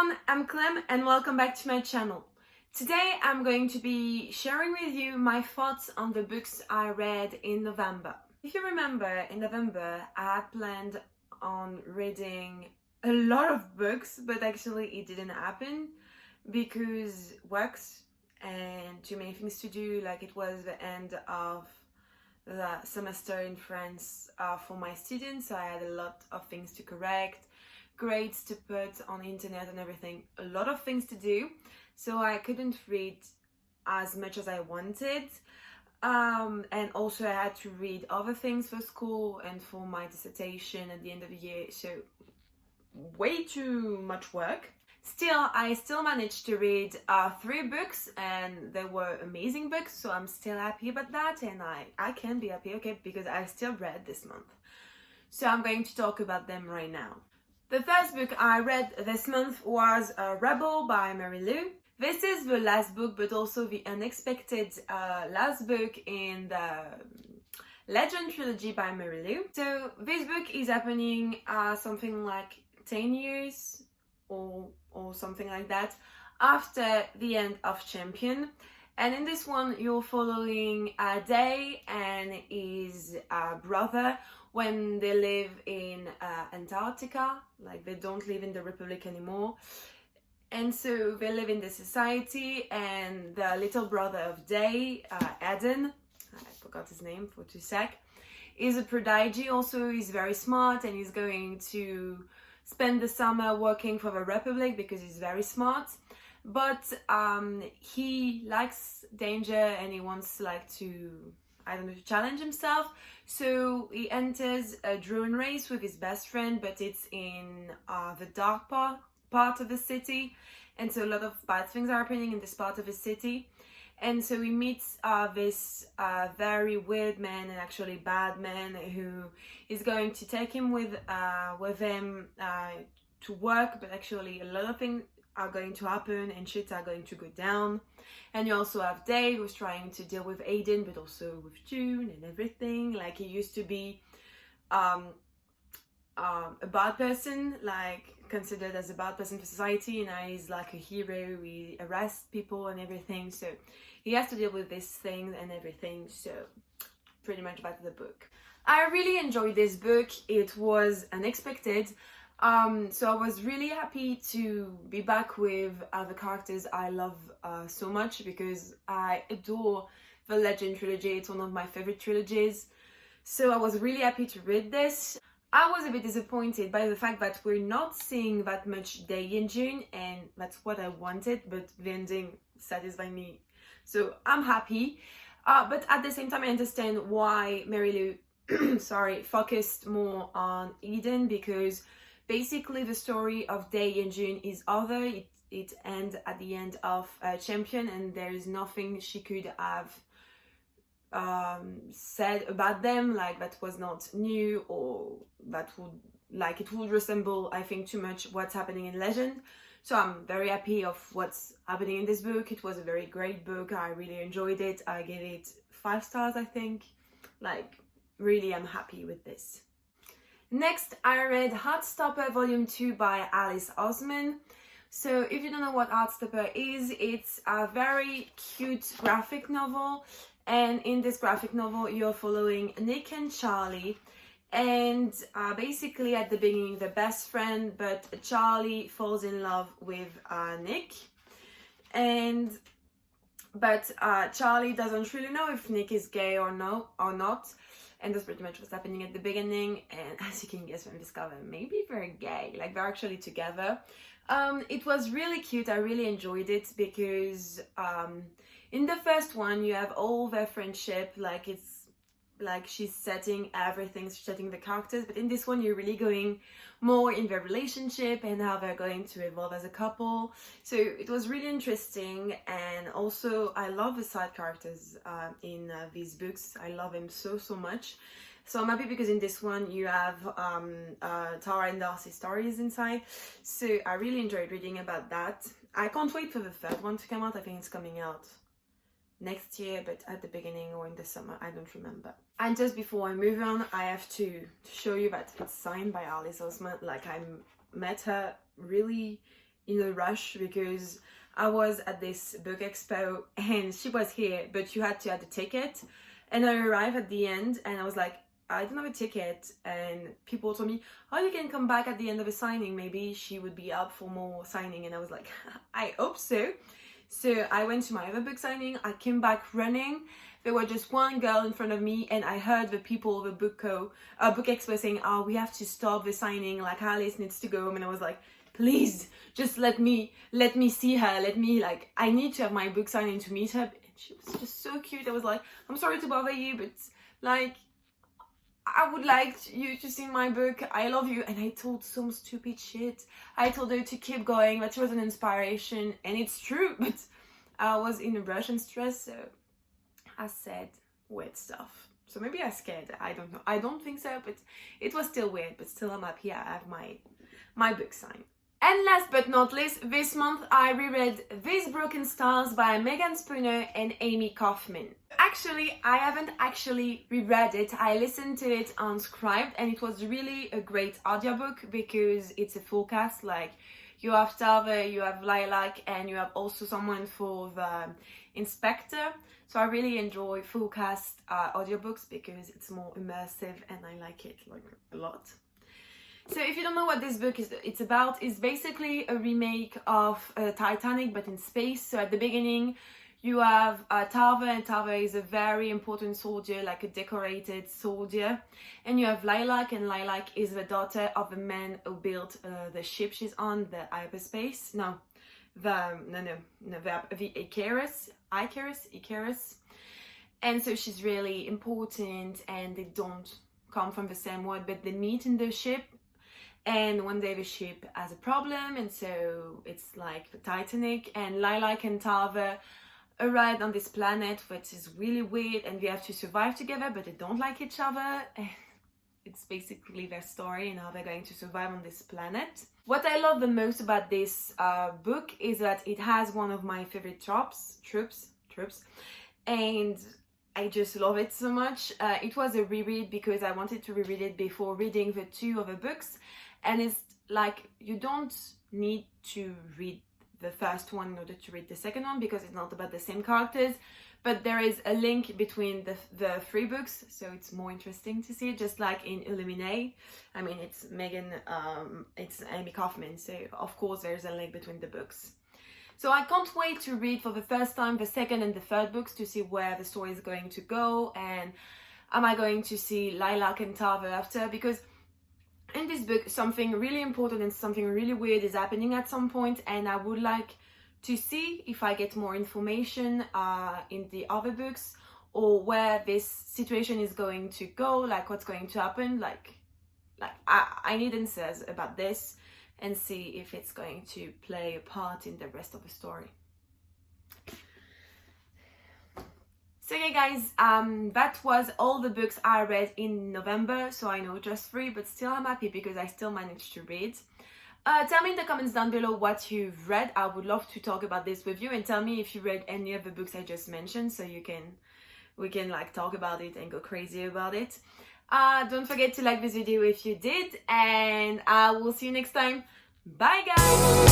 everyone, I'm Clem and welcome back to my channel. Today I'm going to be sharing with you my thoughts on the books I read in November. If you remember, in November I had planned on reading a lot of books, but actually it didn't happen because works and too many things to do. Like, it was the end of the semester in France for my students, so I had a lot of things to correct, grades to put on the internet and everything, a lot of things to do, so I couldn't read as much as I wanted, and also I had to read other things for school and for my dissertation at the end of the year, so way too much work. Still, I still managed to read 3 books, and they were amazing books, so I'm still happy about that, and I can be happy, okay, because I still read this month. So I'm going to talk about them right now. The first book I read this month was Rebel by Mary Lou. This is the last book, but also the unexpected last book in the Legend trilogy by Mary Lou. So this book is happening something like 10 years or something like that after the end of Champion. And in this one, you're following Day and his brother when they live in Antarctica. Like, they don't live in the Republic anymore. And so they live in the society, and the little brother of Day, Eden, I forgot his name for 2 sec, is a prodigy. Also, he's very smart, and he's going to spend the summer working for the Republic because he's very smart. But he likes danger and he wants to challenge himself. So he enters a drone race with his best friend, but it's in the dark part of the city. And so a lot of bad things are happening in this part of the city. And so he meets this very weird man, and actually bad man, who is going to take him with him to work, but actually a lot of things are going to happen and shit are going to go down. And you also have Dave, who's trying to deal with Aiden, but also with June and everything. Like, he used to be a bad person, like considered as a bad person for society, and now he's like a hero. He arrests people and everything, so he has to deal with these things and everything. So pretty much back to the book. I really enjoyed this book. It was unexpected. So I was really happy to be back with the characters I love so much, because I adore the Legend trilogy. It's one of my favorite trilogies. So I was really happy to read this. I was a bit disappointed by the fact that we're not seeing that much Day in June, and that's what I wanted, but the ending satisfied me. So I'm happy. But at the same time, I understand why Mary Lou focused more on Eden, because basically the story of Day and June is over. It ends at the end of Champion, and there is nothing she could have said about them, like, that was not new, or that it would resemble, I think, too much what's happening in Legend. So I'm very happy of what's happening in this book. It was a very great book. I really enjoyed it. I gave it 5 stars, I think. Like, really, I'm happy with this. Next, I read Heartstopper Volume 2 by Alice Osman. So if you don't know what Heartstopper is, it's a very cute graphic novel. And in this graphic novel, you're following Nick and Charlie. And basically at the beginning, they're best friend, but Charlie falls in love with Nick. But Charlie doesn't really know if Nick is gay or not. And that's pretty much what's happening at the beginning. And as you can guess from this cover, maybe they're gay, like they're actually together. It was really cute. I really enjoyed it because in the first one you have all their friendship, like it's like she's setting everything, she's setting the characters, but in this one you're really going more in their relationship and how they're going to evolve as a couple. So it was really interesting. And also I love the side characters in these books. I love them so much. So I'm happy because in this one you have Tara and Darcy stories inside. So I really enjoyed reading about that. I can't wait for the third one to come out. I think it's coming out next year, but at the beginning or in the summer, I don't remember. And just before I move on, I have to show you that it's signed by Alice Osman. Like, I met her really in a rush because I was at this book expo and she was here, but you had to have the ticket. And I arrived at the end and I was like, I don't have a ticket. And people told me, oh, you can come back at the end of a signing. Maybe she would be up for more signing. And I was like, I hope so. So I went to my other book signing. I came back running. There was just one girl in front of me, and I heard the people of the book expo saying, oh, we have to stop the signing, like Alice needs to go home. And I was like, please, just let me see her. I need to have my book signing to meet her. And she was just so cute. I was like, I'm sorry to bother you, but like, I would like you to see my book. I love you. And I told some stupid shit. I told her to keep going, that she was an inspiration. And it's true, but I was in a rush and stress, so I said weird stuff. So maybe I scared. I don't know. I don't think so, but it was still weird. But still, I'm happy I have my book signed. And last but not least, this month I reread These Broken Stars by Megan Spooner and Amy Kaufman. Actually, I haven't actually reread it. I listened to it on Scribd and it was really a great audiobook because it's a full cast. Like, you have Tava, you have Lilac, and you have also someone for the inspector. So I really enjoy full cast audiobooks because it's more immersive and I like it like a lot. So if you don't know what this book it's about, it's basically a remake of Titanic but in space. So at the beginning you have Tava, and Tava is a very important soldier, like a decorated soldier. And you have Lilac, and Lilac is the daughter of the man who built the ship she's on, the hyperspace. The Icarus. And so she's really important, and they don't come from the same world, but they meet in the ship. And one day the ship has a problem, and so it's like the Titanic, and Lilac and Tava arrived on this planet, which is really weird, and they have to survive together, but they don't like each other. And it's basically their story and how they're going to survive on this planet. What I love the most about this book is that it has one of my favorite tropes, and I just love it so much. It was a reread because I wanted to reread it before reading the two other books. And it's like, you don't need to read the first one in order to read the second one because it's not about the same characters. But there is a link between the three books, so it's more interesting to see it, just like in Illuminate. I mean, it's it's Amy Kaufman, so of course there's a link between the books. So I can't wait to read for the first time the second and the third books to see where the story is going to go, and am I going to see Lilac and Tava after, because in this book something really important and something really weird is happening at some point, and I would like to see if I get more information in the other books, or where this situation is going to go, like what's going to happen, like I need answers about this and see if it's going to play a part in the rest of the story. So yeah guys, that was all the books I read in November. So I know just 3, but still I'm happy because I still managed to read. Tell me in the comments down below what you've read. I would love to talk about this with you, and tell me if you read any of the books I just mentioned, so we can like talk about it and go crazy about it. Don't forget to like this video if you did, and I will see you next time. Bye guys!